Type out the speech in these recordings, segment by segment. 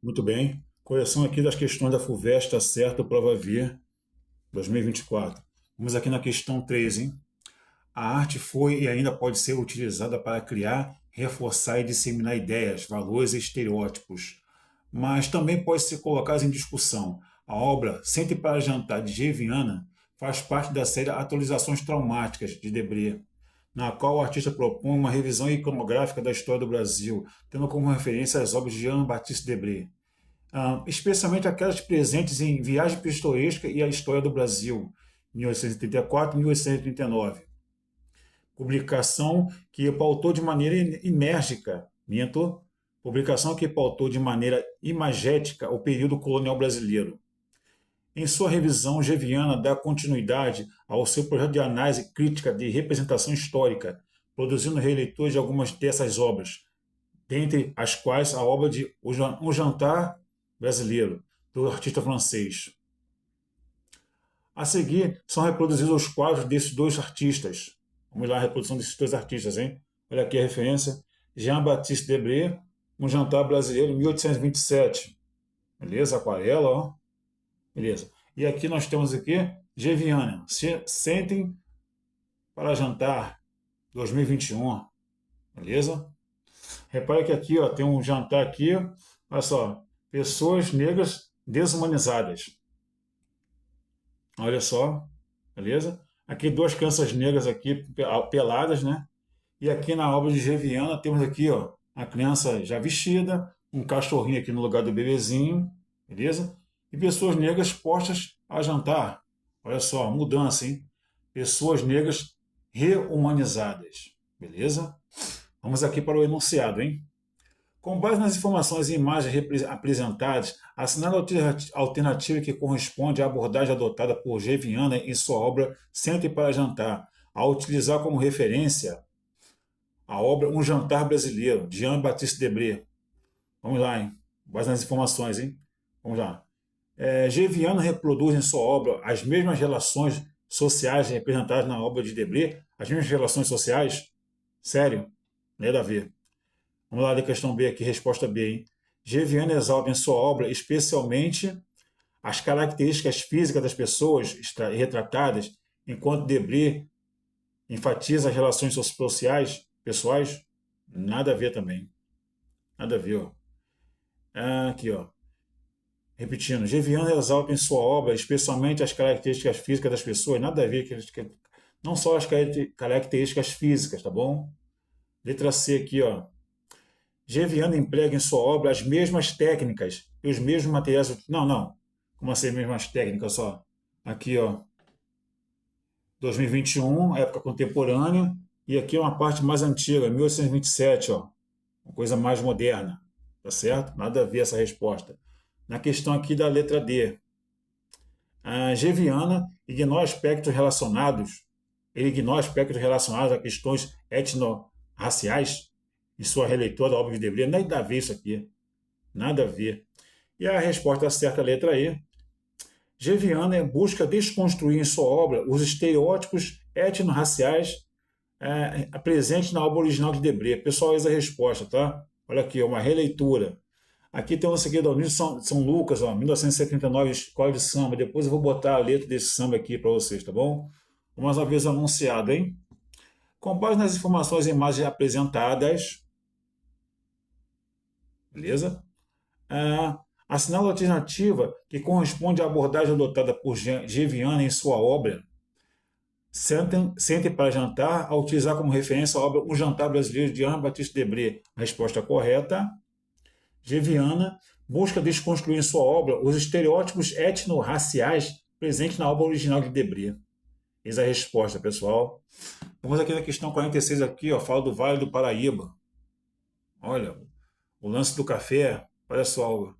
Muito bem. Correção aqui das questões da FUVEST, tá certo, prova V, 2024. Vamos aqui na questão 3, hein? A arte foi e ainda pode ser utilizada para criar, reforçar e disseminar ideias, valores e estereótipos, mas também pode ser colocada em discussão. A obra Sente para Jantar, de G. Viana, faz parte da série Atualizações Traumáticas, de Debré, na qual o artista propõe uma revisão iconográfica da história do Brasil, tendo como referência as obras de Jean-Baptiste Debré, especialmente aquelas presentes em Viagem Pitoresca e a História do Brasil, 1834 e 1839. Publicação que pautou de maneira enérgica, publicação que pautou de maneira imagética o período colonial brasileiro. Em sua revisão, Geviana dá continuidade ao seu projeto de análise crítica de representação histórica, produzindo releituras de algumas dessas obras, dentre as quais a obra de Um Jantar Brasileiro, do artista francês. A seguir, são reproduzidos os quadros desses dois artistas. Vamos lá, a reprodução desses dois artistas, hein? Olha aqui a referência. Jean-Baptiste Debré, Um Jantar Brasileiro, 1827. Beleza? Aquarela, ó. Beleza. E aqui nós temos aqui Geviana, Sentem para Jantar, 2021. Beleza? Repare que aqui ó, tem um jantar aqui, olha só, pessoas negras desumanizadas. Olha só, beleza? Aqui duas crianças negras aqui peladas, né? E aqui na obra de Geviana temos aqui, ó, a criança já vestida, um cachorrinho aqui no lugar do bebezinho, beleza? E pessoas negras postas a jantar. Olha só, mudança, hein? Pessoas negras reumanizadas, beleza? Vamos aqui para o enunciado, hein? Com base nas informações e imagens apresentadas, assinale a alternativa que corresponde à abordagem adotada por G. Viana em sua obra Sente para Jantar, ao utilizar como referência a obra Um Jantar Brasileiro, de Jean-Baptiste Debré. Vamos lá, hein? Base nas informações, hein? Vamos lá. G. Viana reproduz em sua obra as mesmas relações sociais representadas na obra de Debré, as mesmas relações sociais? Sério? Nada a ver. Vamos lá da questão B aqui, resposta B, hein? G. Viana exalta em sua obra especialmente as características físicas das pessoas retratadas, enquanto Debré enfatiza as relações sociais, pessoais? Nada a ver também. Nada a ver, ó. Aqui, ó. Repetindo, G. Viana exalta em sua obra especialmente as características físicas das pessoas, nada a ver, não só as características físicas, tá bom? Letra C aqui, ó. G. Viana emprega em sua obra as mesmas técnicas e os mesmos materiais. Não, não. Como assim, as mesmas técnicas só? Aqui, ó. 2021, época contemporânea. E aqui é uma parte mais antiga, 1827, ó. Uma coisa mais moderna. Tá certo? Nada a ver essa resposta. Na questão aqui da letra D. A G. Viana ignora aspectos relacionados. Ele ignora aspectos relacionados a questões etno-raciais em sua releitura da obra de Debré. Nada a ver isso aqui. Nada a ver. E a resposta certa, a letra E. G. Viana busca desconstruir em sua obra os estereótipos etno-raciais presentes na obra original de Debré. Pessoal, essa é a resposta, tá? Olha aqui, uma releitura. Aqui tem um aqui da União São Lucas, ó, 1979, Escola de Samba. Depois eu vou botar a letra desse samba aqui para vocês, tá bom? Mais uma vez anunciado, hein? Com base nas informações e imagens apresentadas, beleza? Assinala a alternativa que corresponde à abordagem adotada por G. Viana em sua obra Sente para Jantar, ao utilizar como referência a obra Um Jantar Brasileiro, de Jean-Baptiste Debré. A resposta correta. G. Viana busca desconstruir em sua obra os estereótipos etno-raciais presentes na obra original de Debré. Eis a resposta, pessoal. Vamos aqui na questão 46, aqui, ó, fala do Vale do Paraíba. Olha, o lance do café. Olha só.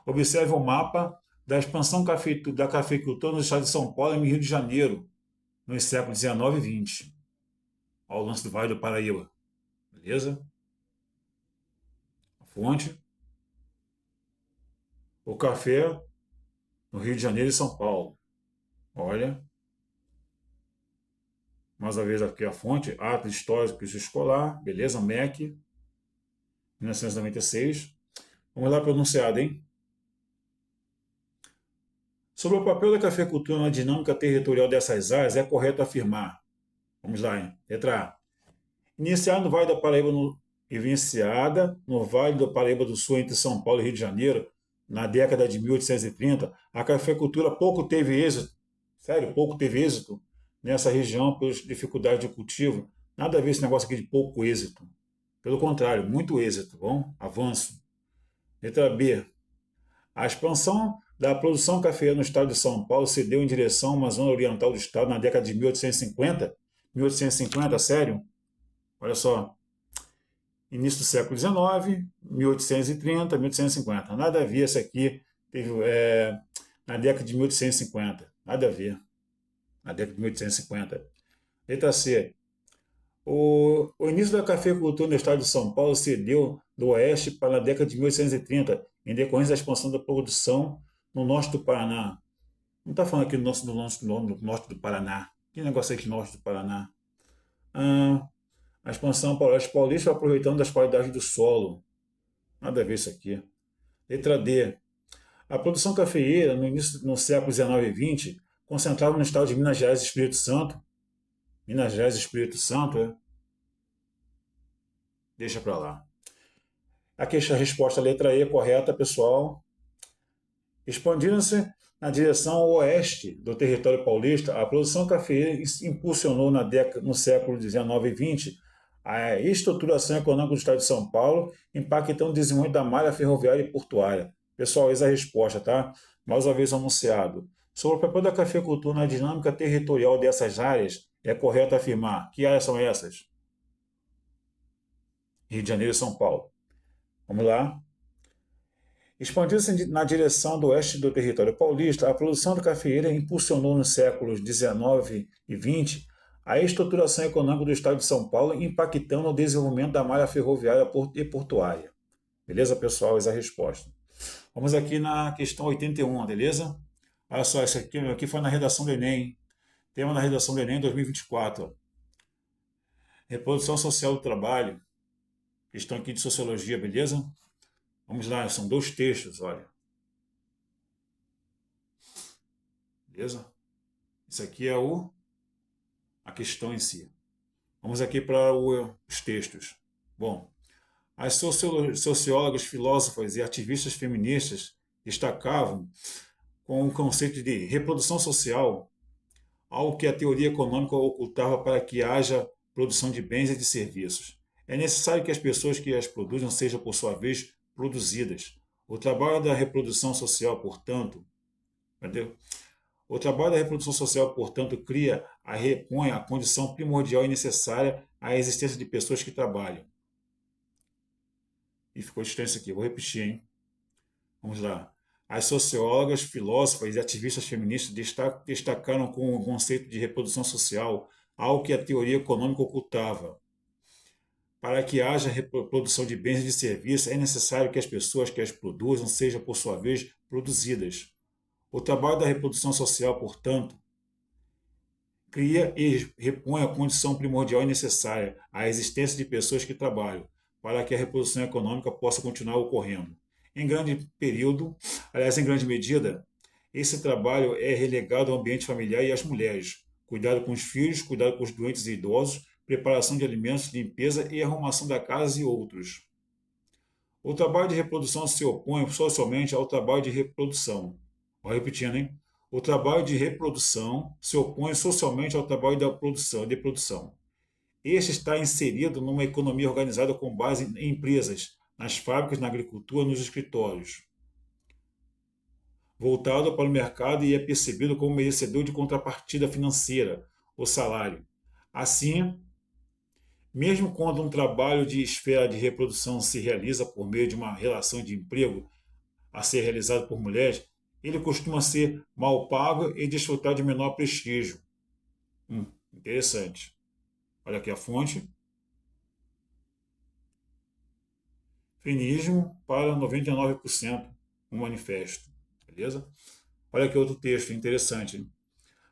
Observe o mapa da expansão da cafeicultura no estado de São Paulo e no Rio de Janeiro, nos séculos XIX e XX. Olha o lance do Vale do Paraíba. Beleza? A fonte. O café no Rio de Janeiro e São Paulo. Olha. Mais uma vez aqui a fonte. Atos históricos escolar. Beleza? MEC. 1996. Vamos lá, pronunciado, hein? Sobre o papel da cafeicultura na dinâmica territorial dessas áreas, é correto afirmar. Vamos lá, hein? Letra A. Iniciada no Vale do Paraíba, vivenciada no Vale do Paraíba do Sul, entre São Paulo e Rio de Janeiro, na década de 1830, a cafeicultura pouco teve êxito, sério, pouco teve êxito nessa região pelas dificuldades de cultivo. Nada a ver esse negócio aqui de pouco êxito. Pelo contrário, muito êxito. Bom, avanço. Letra B. A expansão da produção cafeeira no estado de São Paulo se deu em direção a uma zona oriental do estado na década de 1850. 1850, sério? Olha só, início do século XIX, 1830, 1850. Nada a ver isso aqui, teve, na década de 1850. Nada a ver, na década de 1850. Letra C. O início da cafeicultura no estado de São Paulo se deu do oeste para a década de 1830, em decorrência da expansão da produção no norte do Paraná. Não está falando aqui do norte do Paraná. Que negócio é aqui norte do Paraná? Ah, a expansão para o oeste paulista aproveitando das qualidades do solo. Nada a ver isso aqui. Letra D. A produção cafeeira no início no século XIX e XX concentrava no estado de Minas Gerais e Espírito Santo. Minas Gerais e Espírito Santo, é? Deixa para lá. Aqui a resposta letra E correta, pessoal. Expandindo-se na direção oeste do território paulista, a produção cafeeira impulsionou no século XIX e XX a estruturação econômica do estado de São Paulo, impactando o desenvolvimento da malha ferroviária e portuária. Pessoal, eis a resposta, tá? Mais uma vez anunciado. Sobre o papel da cafeicultura na dinâmica territorial dessas áreas, é correto afirmar. Que áreas são essas? Rio de Janeiro e São Paulo. Vamos lá. Expandindo-se na direção do oeste do território paulista, a produção de cafeeira impulsionou nos séculos XIX e XX a estruturação econômica do estado de São Paulo, impactando o desenvolvimento da malha ferroviária e portuária. Beleza, pessoal? Essa é a resposta. Vamos aqui na questão 81, beleza? Olha só, essa aqui foi na redação do Enem. Tema na redação do Enem 2024. Reprodução social do trabalho. Questão aqui de sociologia, beleza? Vamos lá, são 2 textos, olha. Beleza? Isso aqui é a questão em si. Vamos aqui para os textos. Bom, as sociólogas, filósofas e ativistas feministas destacavam com o conceito de reprodução social, algo que a teoria econômica ocultava para que haja produção de bens e de serviços. É necessário que as pessoas que as produzam sejam, por sua vez, produzidas. O trabalho da reprodução social, portanto, entendeu? O trabalho da reprodução social, portanto, repõe a condição primordial e necessária à existência de pessoas que trabalham. E ficou estranho isso aqui, vou repetir, hein? Vamos lá. As sociólogas, filósofas e ativistas feministas destacaram com o conceito de reprodução social algo que a teoria econômica ocultava. Para que haja reprodução de bens e de serviços, é necessário que as pessoas que as produzam sejam, por sua vez, produzidas. O trabalho da reprodução social, portanto, cria e repõe a condição primordial e necessária à existência de pessoas que trabalham, para que a reprodução econômica possa continuar ocorrendo. Em grande período, aliás, em grande medida, esse trabalho é relegado ao ambiente familiar e às mulheres. Cuidado com os filhos, cuidado com os doentes e idosos, preparação de alimentos, limpeza e arrumação da casa e outros. O trabalho de reprodução se opõe socialmente ao trabalho de reprodução. Vou repetindo, hein? O trabalho de reprodução se opõe socialmente ao trabalho de produção. Este está inserido numa economia organizada com base em empresas, nas fábricas, na agricultura, nos escritórios. Voltado para o mercado e é percebido como merecedor de contrapartida financeira, o salário. Assim, mesmo quando um trabalho de esfera de reprodução se realiza por meio de uma relação de emprego a ser realizado por mulheres, ele costuma ser mal pago e desfrutar de menor prestígio. Interessante. Olha aqui a fonte. Feminismo para 99%, um manifesto. Beleza? Olha aqui outro texto interessante. Hein?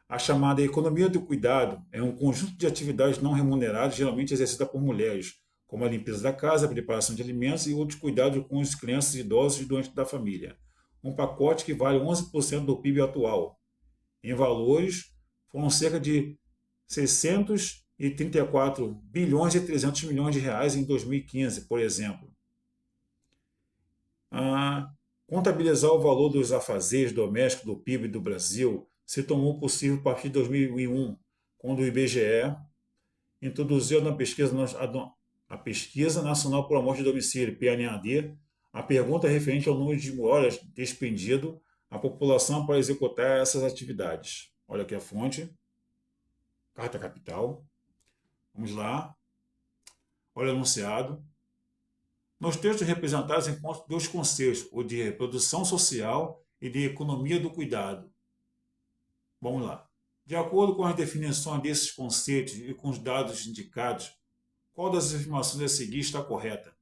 A chamada economia do cuidado é um conjunto de atividades não remuneradas, geralmente exercida por mulheres, como a limpeza da casa, a preparação de alimentos e outros cuidados com as crianças, idosos e doentes da família. Um pacote que vale 11% do PIB atual. Em valores, foram cerca de 634 bilhões e 300 milhões de reais em 2015, por exemplo. Contabilizar o valor dos afazeres domésticos do PIB do Brasil se tornou possível a partir de 2001, quando o IBGE introduziu a Pesquisa Nacional por Amostra de Domicílio, PNAD, a pergunta referente ao número de horas despendido à população para executar essas atividades. Olha aqui a fonte, Carta Capital. Vamos lá. Olha o enunciado. Nos textos representados encontram dois conceitos, o de reprodução social e de economia do cuidado. Vamos lá. De acordo com as definições desses conceitos e com os dados indicados, qual das afirmações a seguir está correta?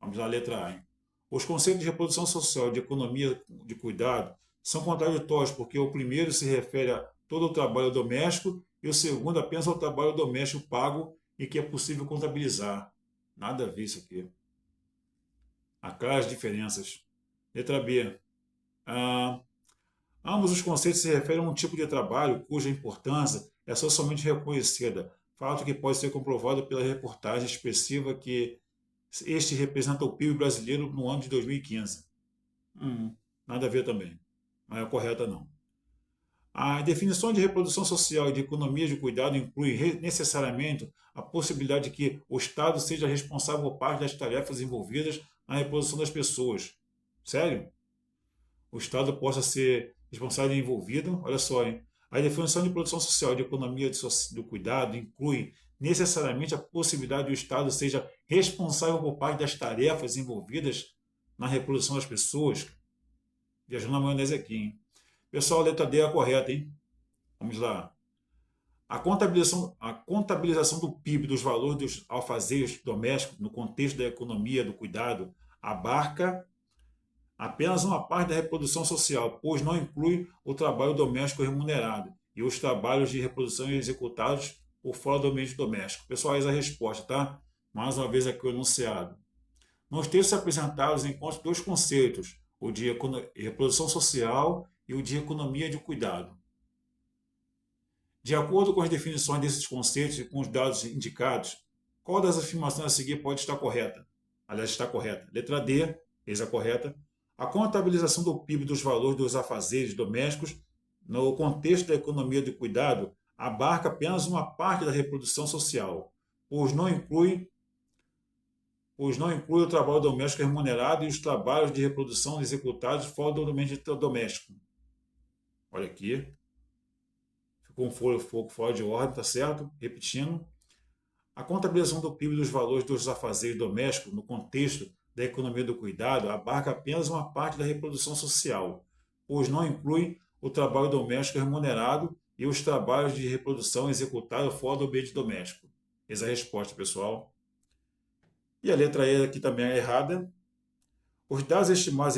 Vamos lá, letra A. Hein? Os conceitos de reprodução social e de economia de cuidado são contraditórios, porque o primeiro se refere a todo o trabalho doméstico e o segundo apenas ao trabalho doméstico pago e que é possível contabilizar. Nada a ver isso aqui. Há claras diferenças. Letra B. Ambos os conceitos se referem a um tipo de trabalho cuja importância é socialmente reconhecida, fato que pode ser comprovado pela reportagem expressiva que este representa o PIB brasileiro no ano de 2015. Nada a ver também. Não é correta, não. A definição de reprodução social e de economia de cuidado inclui necessariamente a possibilidade de que o Estado seja responsável por parte das tarefas envolvidas na reprodução das pessoas. Sério? O Estado possa ser responsável e envolvido? Olha só, hein? A definição de produção social e de economia do cuidado inclui necessariamente a possibilidade de o Estado seja responsável por parte das tarefas envolvidas na reprodução das pessoas. Viajando na maionese aqui, hein? Pessoal, a letra D é a correta, hein? Vamos lá. A contabilização do PIB dos valores dos alfazeres domésticos no contexto da economia do cuidado abarca apenas uma parte da reprodução social, pois não inclui o trabalho doméstico remunerado e os trabalhos de reprodução executados por fora do ambiente doméstico. Pessoal, essa é a resposta, tá? Mais uma vez aqui o enunciado. Nos textos apresentados encontram dois conceitos, o de reprodução social e o de economia de cuidado. De acordo com as definições desses conceitos e com os dados indicados, qual das afirmações a seguir pode estar correta? Aliás, está correta. Letra D, eis a correta. A contabilização do PIB dos valores dos afazeres domésticos no contexto da economia de cuidado abarca apenas uma parte da reprodução social, pois não inclui o trabalho doméstico remunerado e os trabalhos de reprodução executados fora do ambiente doméstico. Olha aqui. Ficou um fogo fora de ordem, tá certo? Repetindo. A contabilização do PIB dos valores dos afazeres domésticos no contexto da economia do cuidado abarca apenas uma parte da reprodução social, pois não inclui o trabalho doméstico remunerado e os trabalhos de reprodução executados fora do ambiente doméstico. Essa é a resposta, pessoal. E a letra E aqui também é errada. Os dados estimados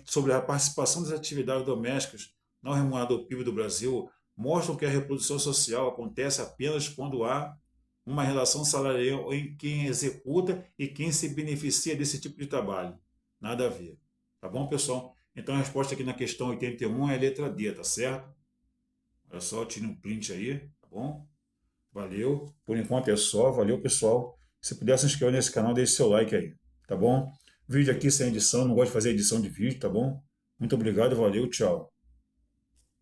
sobre a participação das atividades domésticas não remuneradas do PIB do Brasil mostram que a reprodução social acontece apenas quando há uma relação salarial em quem executa e quem se beneficia desse tipo de trabalho. Nada a ver. Tá bom, pessoal? Então a resposta aqui na questão 81 é a letra D, tá certo? Olha só, tire um print aí, tá bom? Valeu. Por enquanto é só. Valeu, pessoal. Se puder se inscrever nesse canal, deixe seu like aí, tá bom? Vídeo aqui sem edição, não gosto de fazer edição de vídeo, tá bom? Muito obrigado, valeu, tchau.